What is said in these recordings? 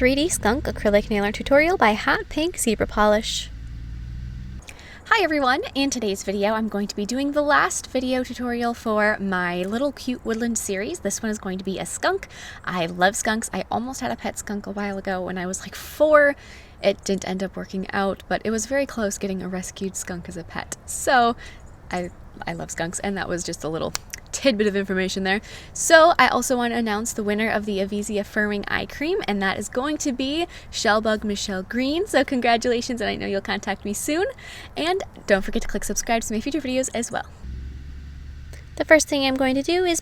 3D Skunk Acrylic Nail Art Tutorial by Hotpinkzebrapolish. Hi everyone! In today's video I'm going to be doing the last video tutorial for my little cute Woodland series. This one is going to be a skunk. I love skunks. I almost had a pet skunk a while ago when I was like 4. It didn't end up working out, but it was very close getting a rescued skunk as a pet. So I love skunks, and that was just a little tidbit of information there. So I also want to announce the winner of the Aviesia Furring Eye Cream, and that is going to be Shellbug Michelle Green. So congratulations, and I know you'll contact me soon. And don't forget to click subscribe to my future videos as well. The first thing I'm going to do is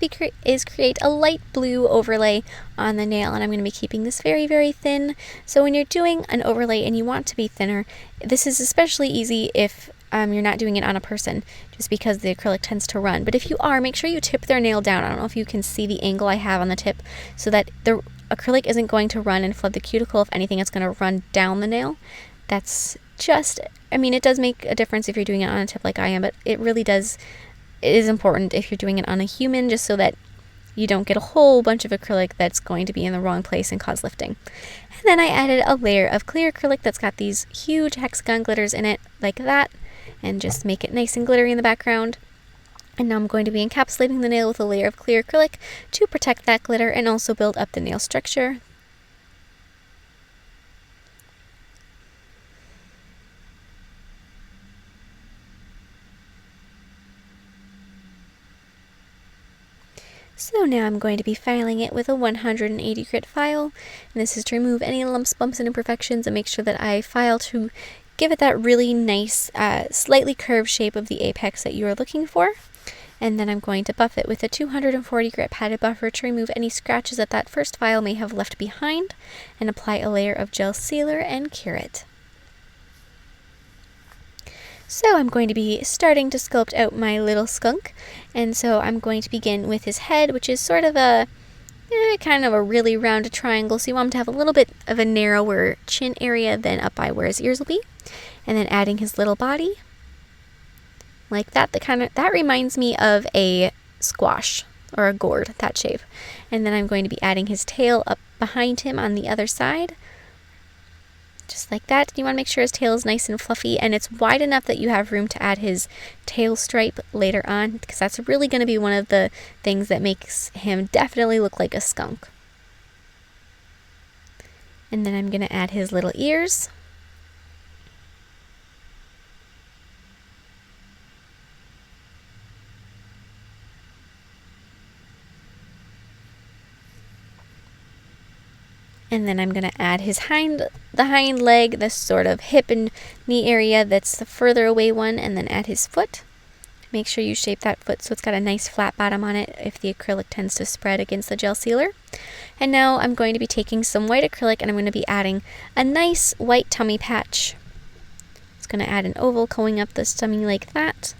create a light blue overlay on the nail, and I'm going to be keeping this very, very thin. So when you're doing an overlay and you want to be thinner, this is especially easy if you're not doing it on a person, just because the acrylic tends to run. But if you are, make sure you tip their nail down. I don't know if you can see the angle I have on the tip, so that the acrylic isn't going to run and flood the cuticle. If anything, it's going to run down the nail. That's just, I mean, it does make a difference if you're doing it on a tip like I am, but it really does, it is important if you're doing it on a human, just so that you don't get a whole bunch of acrylic that's going to be in the wrong place and cause lifting. And then I added a layer of clear acrylic that's got these huge hexagon glitters in it, like that, and just make it nice and glittery in the background. And now I'm going to be encapsulating the nail with a layer of clear acrylic to protect that glitter and also build up the nail structure. So now I'm going to be filing it with a 180 grit file, and this is to remove any lumps, bumps, and imperfections, and make sure that I file to give it that really nice, slightly curved shape of the apex that you are looking for. And then I'm going to buff it with a 240 grit padded buffer to remove any scratches that first file may have left behind, and apply a layer of gel sealer and cure it. So I'm going to be starting to sculpt out my little skunk, and so I'm going to begin with his head, which is sort of a kind of a really rounded triangle, so you want him to have a little bit of a narrower chin area than up by where his ears will be. And then adding his little body like that. That reminds me of a squash or a gourd, that shape. And then I'm going to be adding his tail up behind him on the other side, just like that. You want to make sure his tail is nice and fluffy, and it's wide enough that you have room to add his tail stripe later on, because that's really going to be one of the things that makes him definitely look like a skunk. And then I'm going to add his little ears. And then I'm going to add his the hind leg, this sort of hip and knee area that's the further away one, and then add his foot. Make sure you shape that foot so it's got a nice flat bottom on it if the acrylic tends to spread against the gel sealer. And now I'm going to be taking some white acrylic, and I'm going to be adding a nice white tummy patch. It's going to add an oval going up the tummy like that.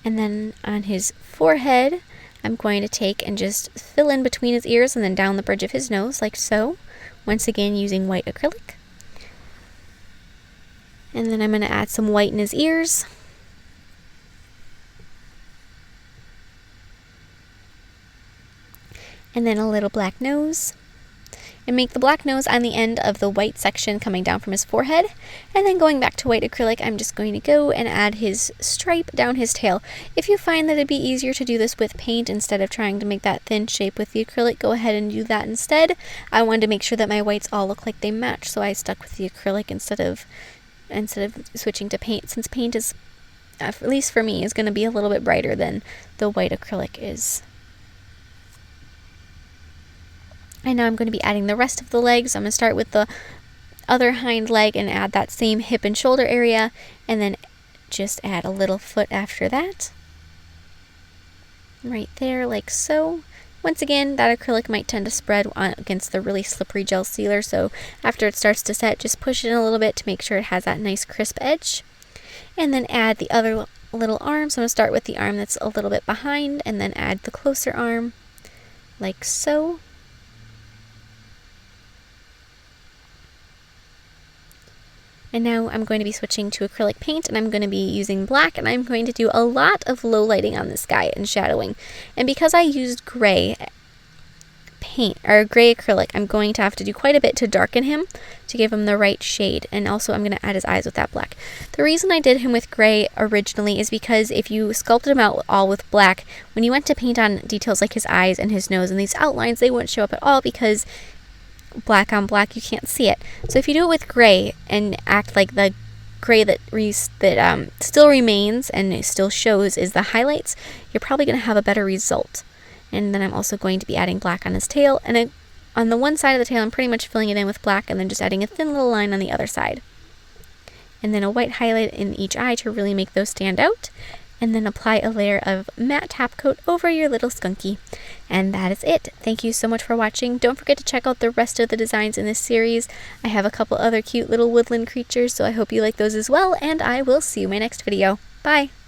And then on his forehead, I'm going to take and just fill in between his ears and then down the bridge of his nose, like so. Once again, using white acrylic. And then I'm going to add some white in his ears. And then a little black nose. And make the black nose on the end of the white section coming down from his forehead. And then going back to white acrylic, I'm just going to go and add his stripe down his tail. If you find that it'd be easier to do this with paint instead of trying to make that thin shape with the acrylic, go ahead and do that instead. I wanted to make sure that my whites all look like they match, so I stuck with the acrylic instead of switching to paint, since paint is, at least for me, is going to be a little bit brighter than the white acrylic is. And now I'm going to be adding the rest of the legs. I'm going to start with the other hind leg and add that same hip and shoulder area, and then just add a little foot after that. Right there, like so. Once again, that acrylic might tend to spread against the really slippery gel sealer, so after it starts to set, just push it in a little bit to make sure it has that nice crisp edge. And then add the other little arm. So I'm going to start with the arm that's a little bit behind, and then add the closer arm, like so. And now I'm going to be switching to acrylic paint, and I'm going to be using black, and I'm going to do a lot of low lighting on this guy and shadowing. And because I used gray paint, or gray acrylic, I'm going to have to do quite a bit to darken him to give him the right shade. And also I'm going to add his eyes with that black. The reason I did him with gray originally is because if you sculpted him out all with black, when you went to paint on details like his eyes and his nose and these outlines, they wouldn't show up at all because black on black, you can't see it. So if you do it with gray and act like the gray that still remains and it still shows is the highlights, you're probably going to have a better result. And then I'm also going to be adding black on his tail, and on the one side of the tail I'm pretty much filling it in with black and then just adding a thin little line on the other side. And then a white highlight in each eye to really make those stand out. And then apply a layer of matte top coat over your little skunky. And that is it. Thank you so much for watching. Don't forget to check out the rest of the designs in this series. I have a couple other cute little woodland creatures, so I hope you like those as well, and I will see you in my next video. Bye!